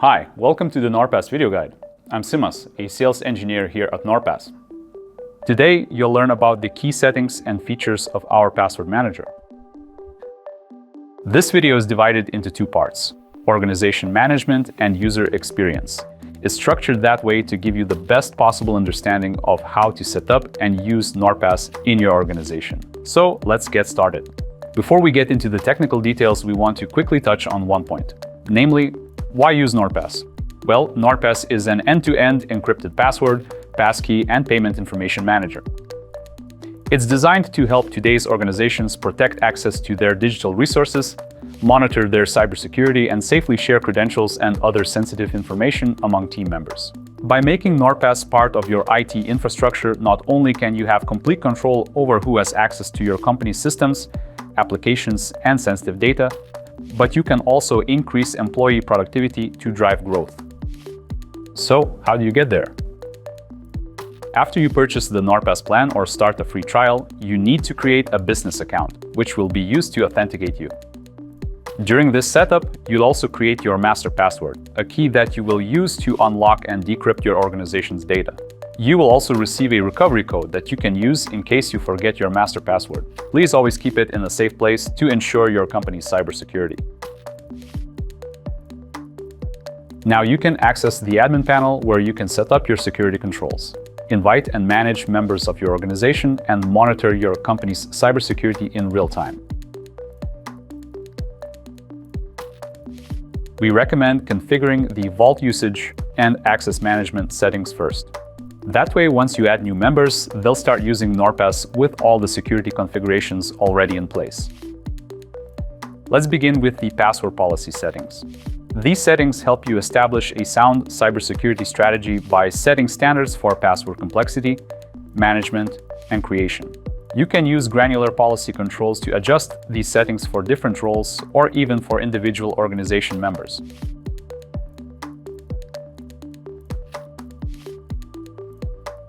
Hi, welcome to the NordPass video guide. I'm Simas, a sales engineer here at NordPass. Today, you'll learn about the key settings and features of our password manager. This video is divided into two parts: organization management and user experience. It's structured that way to give you the best possible understanding of how to set up and use NordPass in your organization. So let's get started. Before we get into the technical details, we want to quickly touch on one point, namely, why use NordPass? Well, NordPass is an end-to-end encrypted password, passkey, and payment information manager. It's designed to help today's organizations protect access to their digital resources, monitor their cybersecurity, and safely share credentials and other sensitive information among team members. By making NordPass part of your IT infrastructure, not only can you have complete control over who has access to your company's systems, applications, and sensitive data, but you can also increase employee productivity to drive growth. So, how do you get there? After you purchase the NordPass plan or start a free trial, you need to create a business account, which will be used to authenticate you. During this setup, you'll also create your master password, a key that you will use to unlock and decrypt your organization's data. You will also receive a recovery code that you can use in case you forget your master password. Please always keep it in a safe place to ensure your company's cybersecurity. Now you can access the admin panel where you can set up your security controls, invite and manage members of your organization, and monitor your company's cybersecurity in real time. We recommend configuring the vault usage and access management settings first. That way, once you add new members, they'll start using NordPass with all the security configurations already in place. Let's begin with the password policy settings. These settings help you establish a sound cybersecurity strategy by setting standards for password complexity, management, and creation. You can use granular policy controls to adjust these settings for different roles or even for individual organization members.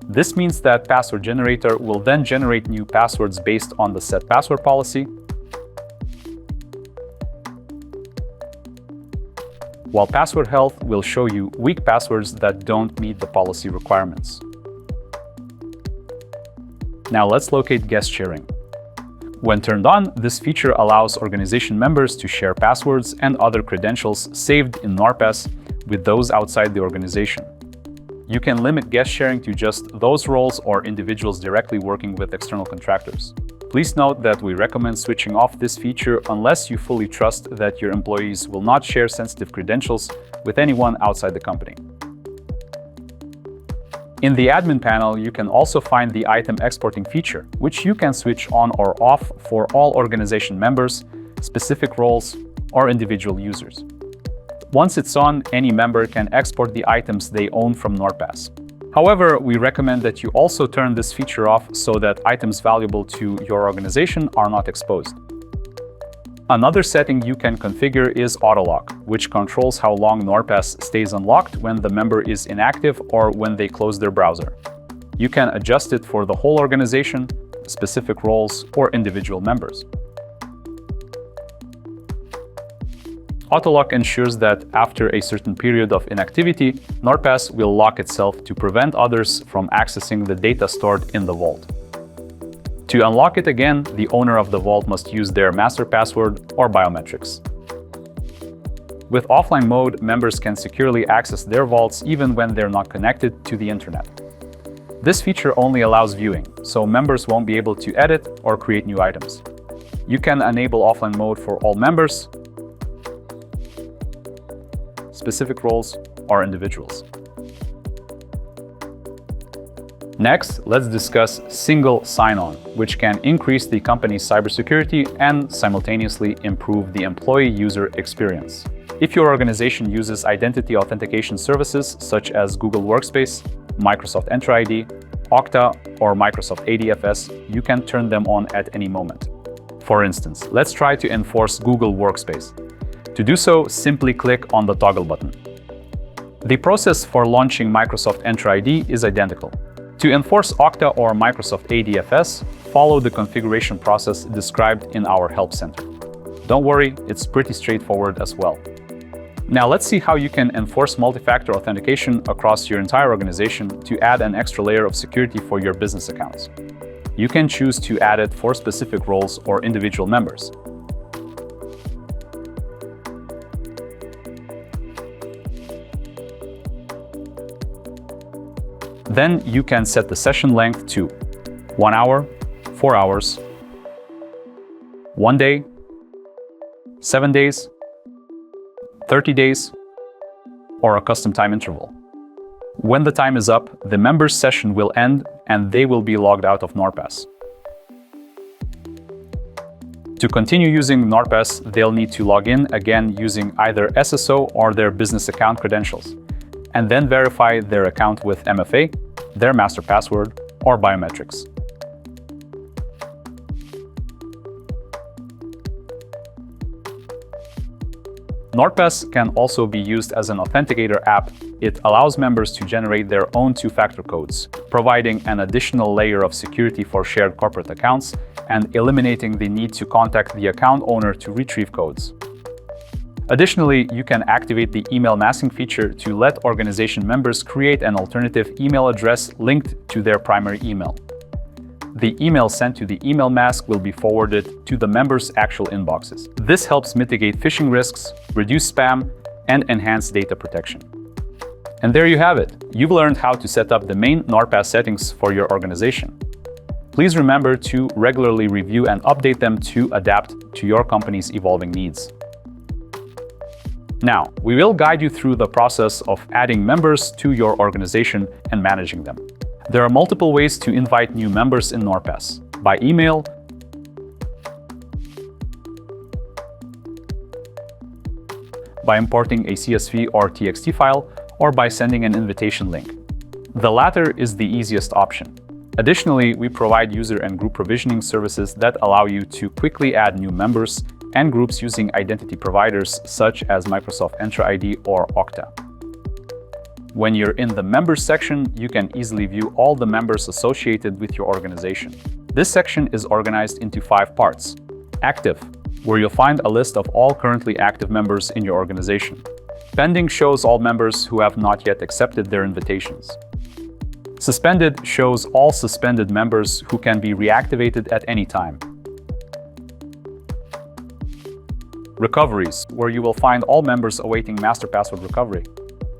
This means that Password Generator will then generate new passwords based on the set password policy, while Password Health will show you weak passwords that don't meet the policy requirements. Now let's locate guest sharing. When turned on, this feature allows organization members to share passwords and other credentials saved in NordPass with those outside the organization. You can limit guest sharing to just those roles or individuals directly working with external contractors. Please note that we recommend switching off this feature unless you fully trust that your employees will not share sensitive credentials with anyone outside the company. In the admin panel, you can also find the item exporting feature, which you can switch on or off for all organization members, specific roles, or individual users. Once it's on, any member can export the items they own from NordPass. However, we recommend that you also turn this feature off so that items valuable to your organization are not exposed. Another setting you can configure is Autolock, which controls how long NordPass stays unlocked when the member is inactive or when they close their browser. You can adjust it for the whole organization, specific roles, or individual members. Autolock ensures that after a certain period of inactivity, NordPass will lock itself to prevent others from accessing the data stored in the vault. To unlock it again, the owner of the vault must use their master password or biometrics. With offline mode, members can securely access their vaults even when they're not connected to the internet. This feature only allows viewing, so members won't be able to edit or create new items. You can enable offline mode for all members, specific roles, or individuals. Next, let's discuss single sign-on, which can increase the company's cybersecurity and simultaneously improve the employee user experience. If your organization uses identity authentication services such as Google Workspace, Microsoft Entra ID, Okta, or Microsoft ADFS, you can turn them on at any moment. For instance, let's try to enforce Google Workspace. To do so, simply click on the toggle button. The process for launching Microsoft Entra ID is identical. To enforce Okta or Microsoft ADFS, follow the configuration process described in our Help Center. Don't worry, it's pretty straightforward as well. Now let's see how you can enforce multi-factor authentication across your entire organization to add an extra layer of security for your business accounts. You can choose to add it for specific roles or individual members. Then you can set the session length to 1 hour, 4 hours, 1 day, 7 days, 30 days, or a custom time interval. When the time is up, the member's session will end and they will be logged out of NordPass. To continue using NordPass, they'll need to log in again using either SSO or their business account credentials, and then verify their account with MFA, their master password, or biometrics. NordPass can also be used as an authenticator app. It allows members to generate their own two-factor codes, providing an additional layer of security for shared corporate accounts and eliminating the need to contact the account owner to retrieve codes. Additionally, you can activate the email masking feature to let organization members create an alternative email address linked to their primary email. The email sent to the email mask will be forwarded to the members' actual inboxes. This helps mitigate phishing risks, reduce spam, and enhance data protection. And there you have it. You've learned how to set up the main NordPass settings for your organization. Please remember to regularly review and update them to adapt to your company's evolving needs. Now, we will guide you through the process of adding members to your organization and managing them. There are multiple ways to invite new members in NordPass: by email, by importing a CSV or TXT file, or by sending an invitation link. The latter is the easiest option. Additionally, we provide user and group provisioning services that allow you to quickly add new members and groups using identity providers such as Microsoft Entra ID or Okta. When you're in the Members section, you can easily view all the members associated with your organization. This section is organized into 5 parts. Active, where you'll find a list of all currently active members in your organization. Pending shows all members who have not yet accepted their invitations. Suspended shows all suspended members who can be reactivated at any time. Recoveries, where you will find all members awaiting master password recovery.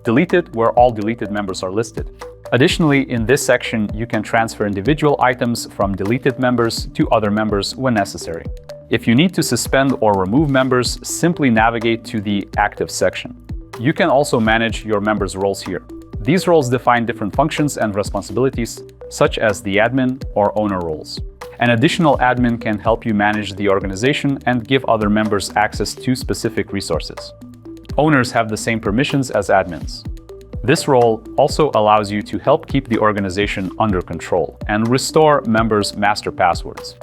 Deleted, where all deleted members are listed. Additionally, in this section, you can transfer individual items from deleted members to other members when necessary. If you need to suspend or remove members, simply navigate to the Active section. You can also manage your members' roles here. These roles define different functions and responsibilities, such as the admin or owner roles. An additional admin can help you manage the organization and give other members access to specific resources. Owners have the same permissions as admins. This role also allows you to help keep the organization under control and restore members' master passwords.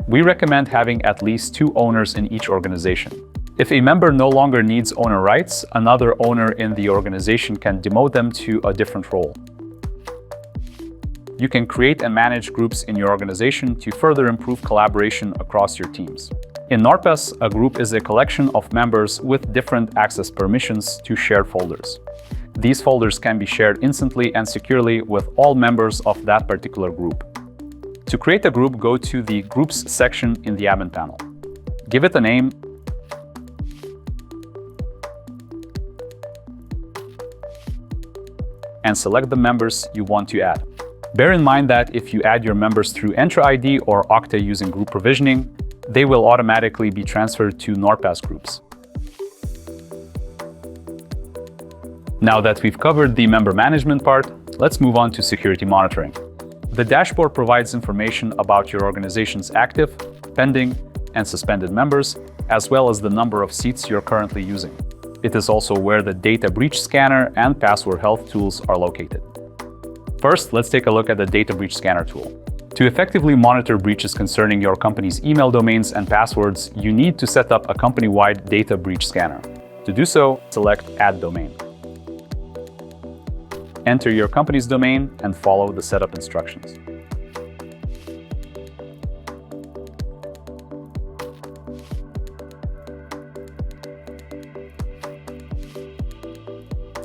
We recommend having at least 2 owners in each organization. If a member no longer needs owner rights, another owner in the organization can demote them to a different role. You can create and manage groups in your organization to further improve collaboration across your teams. In NordPass, a group is a collection of members with different access permissions to shared folders. These folders can be shared instantly and securely with all members of that particular group. To create a group, go to the Groups section in the admin panel. Give it a name, and select the members you want to add. Bear in mind that if you add your members through Entra ID or Okta using group provisioning, they will automatically be transferred to NordPass groups. Now that we've covered the member management part, let's move on to security monitoring. The dashboard provides information about your organization's active, pending, and suspended members, as well as the number of seats you're currently using. It is also where the data breach scanner and password health tools are located. First, let's take a look at the data breach scanner tool. To effectively monitor breaches concerning your company's email domains and passwords, you need to set up a company-wide data breach scanner. To do so, select Add Domain. Enter your company's domain and follow the setup instructions.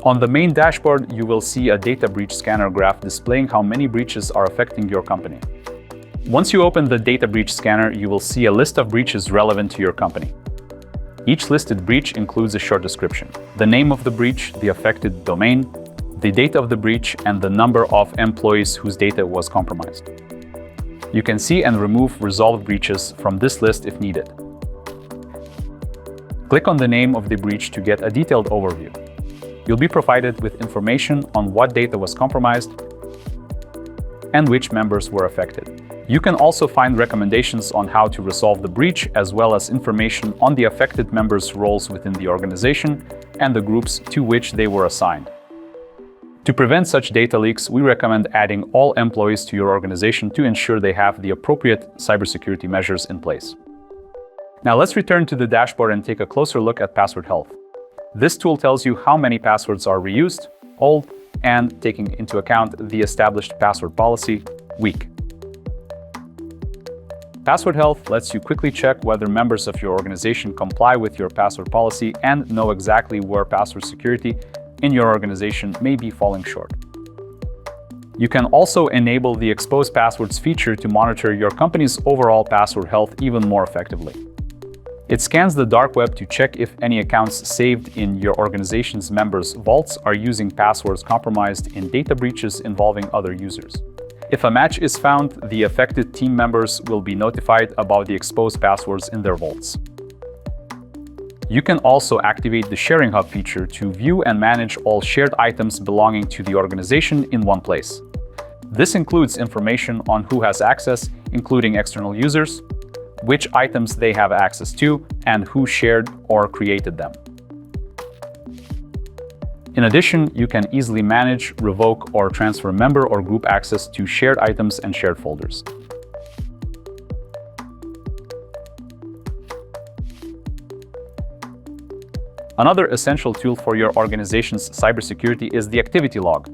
On the main dashboard, you will see a data breach scanner graph displaying how many breaches are affecting your company. Once you open the data breach scanner, you will see a list of breaches relevant to your company. Each listed breach includes a short description: the name of the breach, the affected domain, the date of the breach, and the number of employees whose data was compromised. You can see and remove resolved breaches from this list if needed. Click on the name of the breach to get a detailed overview. You'll be provided with information on what data was compromised and which members were affected. You can also find recommendations on how to resolve the breach, as well as information on the affected members' roles within the organization and the groups to which they were assigned. To prevent such data leaks, we recommend adding all employees to your organization to ensure they have the appropriate cybersecurity measures in place. Now let's return to the dashboard and take a closer look at password health. This tool tells you how many passwords are reused, old, and, taking into account the established password policy, weak. Password health lets you quickly check whether members of your organization comply with your password policy and know exactly where password security in your organization may be falling short. You can also enable the Expose Passwords feature to monitor your company's overall password health even more effectively. It scans the dark web to check if any accounts saved in your organization's members' vaults are using passwords compromised in data breaches involving other users. If a match is found, the affected team members will be notified about the exposed passwords in their vaults. You can also activate the Sharing Hub feature to view and manage all shared items belonging to the organization in one place. This includes information on who has access, including external users, which items they have access to, and who shared or created them. In addition, you can easily manage, revoke, or transfer member or group access to shared items and shared folders. Another essential tool for your organization's cybersecurity is the activity log,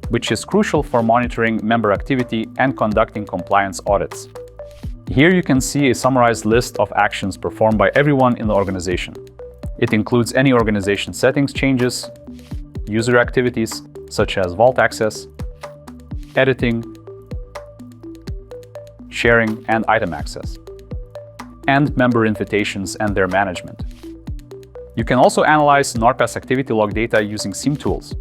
which is crucial for monitoring member activity and conducting compliance audits. Here you can see a summarized list of actions performed by everyone in the organization. It includes any organization settings changes, user activities such as vault access, editing, sharing, and item access, and member invitations and their management. You can also analyze NordPass activity log data using SIEM tools.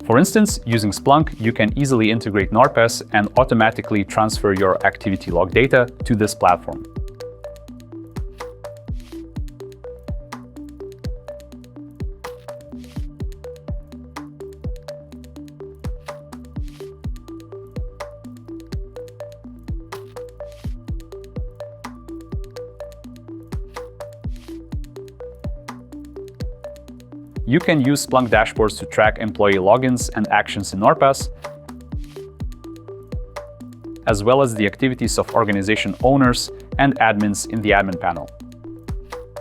For instance, using Splunk, you can easily integrate NordPass and automatically transfer your activity log data to this platform. You can use Splunk dashboards to track employee logins and actions in NordPass, as well as the activities of organization owners and admins in the admin panel.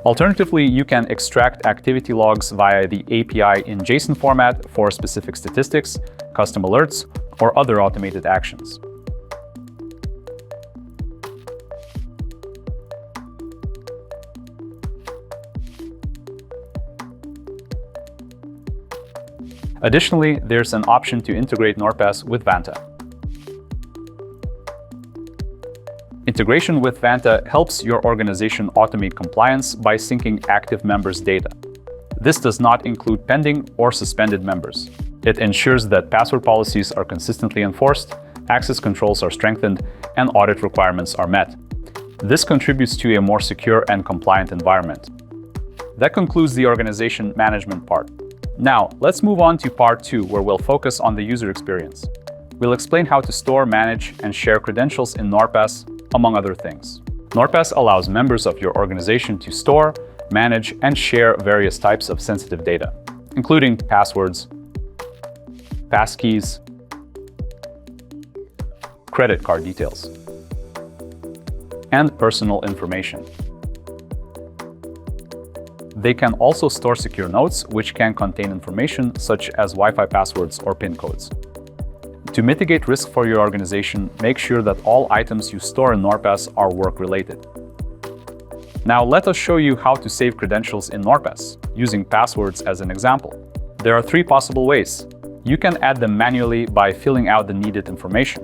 Alternatively, you can extract activity logs via the API in JSON format for specific statistics, custom alerts, or other automated actions. Additionally, there's an option to integrate NordPass with Vanta. Integration with Vanta helps your organization automate compliance by syncing active members' data. This does not include pending or suspended members. It ensures that password policies are consistently enforced, access controls are strengthened, and audit requirements are met. This contributes to a more secure and compliant environment. That concludes the organization management part. Now, let's move on to part 2, where we'll focus on the user experience. We'll explain how to store, manage, and share credentials in NordPass, among other things. NordPass allows members of your organization to store, manage, and share various types of sensitive data, including passwords, passkeys, credit card details, and personal information. They can also store secure notes, which can contain information such as Wi-Fi passwords or PIN codes. To mitigate risk for your organization, make sure that all items you store in NordPass are work-related. Now let us show you how to save credentials in NordPass, using passwords as an example. There are 3 possible ways. You can add them manually by filling out the needed information.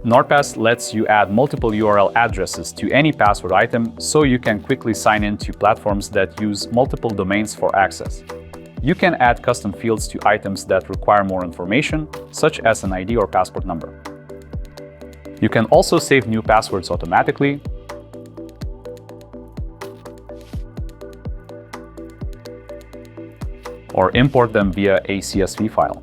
NordPass lets you add multiple URL addresses to any password item so you can quickly sign in to platforms that use multiple domains for access. You can add custom fields to items that require more information, such as an ID or passport number. You can also save new passwords automatically, or import them via a CSV file.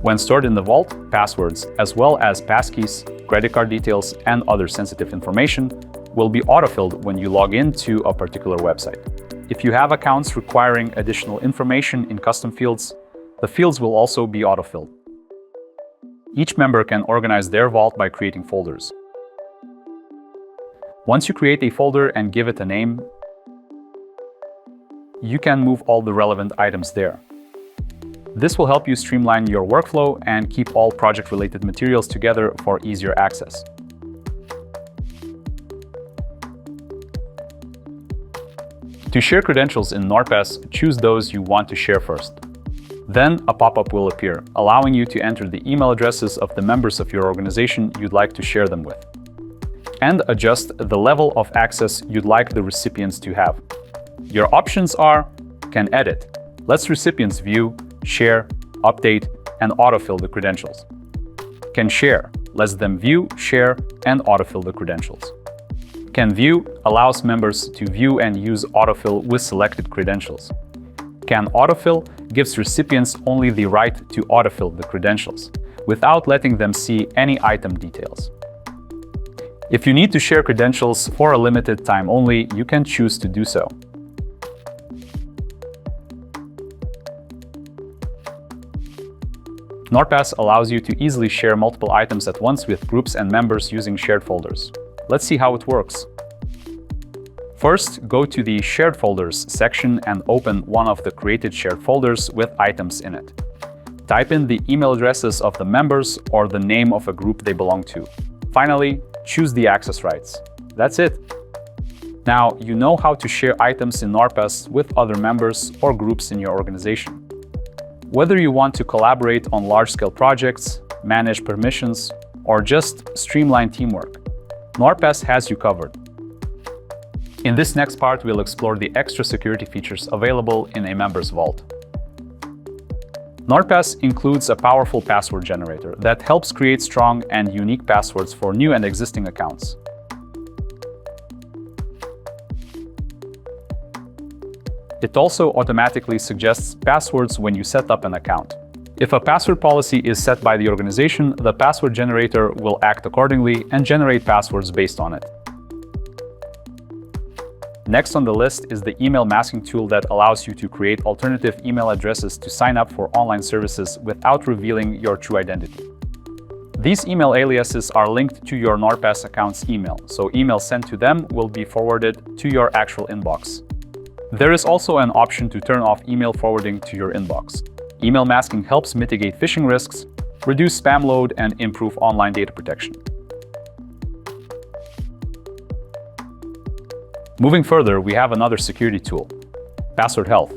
When stored in the vault, passwords, as well as passkeys, credit card details, and other sensitive information, will be autofilled when you log into a particular website. If you have accounts requiring additional information in custom fields, the fields will also be autofilled. Each member can organize their vault by creating folders. Once you create a folder and give it a name, you can move all the relevant items there. This will help you streamline your workflow and keep all project-related materials together for easier access. To share credentials in NordPass, choose those you want to share first. Then a pop-up will appear, allowing you to enter the email addresses of the members of your organization you'd like to share them with, and adjust the level of access you'd like the recipients to have. Your options are: can edit, lets recipients view, share, update, and autofill the credentials. Can share, lets them view, share, and autofill the credentials. Can view, allows members to view and use autofill with selected credentials. Can autofill, gives recipients only the right to autofill the credentials, without letting them see any item details. If you need to share credentials for a limited time only, you can choose to do so. NordPass allows you to easily share multiple items at once with groups and members using shared folders. Let's see how it works. First, go to the Shared Folders section and open one of the created shared folders with items in it. Type in the email addresses of the members or the name of a group they belong to. Finally, choose the access rights. That's it. Now you know how to share items in NordPass with other members or groups in your organization. Whether you want to collaborate on large-scale projects, manage permissions, or just streamline teamwork, NordPass has you covered. In this next part, we'll explore the extra security features available in a member's vault. NordPass includes a powerful password generator that helps create strong and unique passwords for new and existing accounts. It also automatically suggests passwords when you set up an account. If a password policy is set by the organization, the password generator will act accordingly and generate passwords based on it. Next on the list is the email masking tool that allows you to create alternative email addresses to sign up for online services without revealing your true identity. These email aliases are linked to your NordPass account's email, so emails sent to them will be forwarded to your actual inbox. There is also an option to turn off email forwarding to your inbox. Email masking helps mitigate phishing risks, reduce spam load, and improve online data protection. Moving further, we have another security tool, Password Health.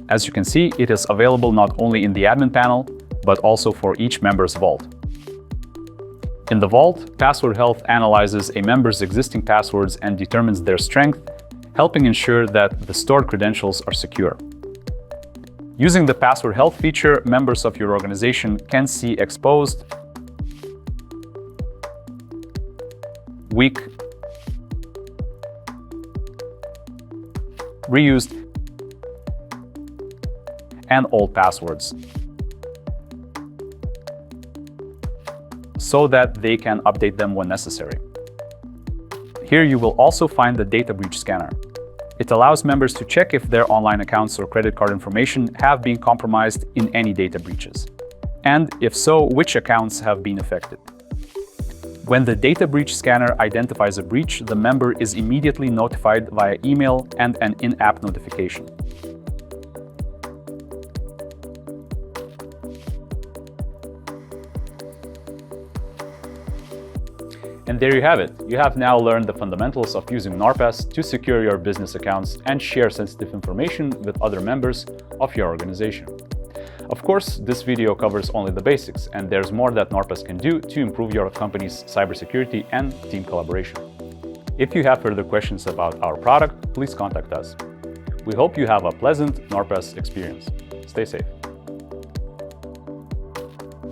As you can see, it is available not only in the admin panel, but also for each member's vault. In the vault, Password Health analyzes a member's existing passwords and determines their strength, helping ensure that the stored credentials are secure. Using the Password Health feature, members of your organization can see exposed, weak, reused, and old passwords, so that they can update them when necessary. Here you will also find the data breach scanner. It allows members to check if their online accounts or credit card information have been compromised in any data breaches, and if so, which accounts have been affected. When the data breach scanner identifies a breach, the member is immediately notified via email and an in-app notification. And there you have it. You have now learned the fundamentals of using NordPass to secure your business accounts and share sensitive information with other members of your organization. Of course, this video covers only the basics, and there's more that NordPass can do to improve your company's cybersecurity and team collaboration. If you have further questions about our product, please contact us. We hope you have a pleasant NordPass experience. Stay safe.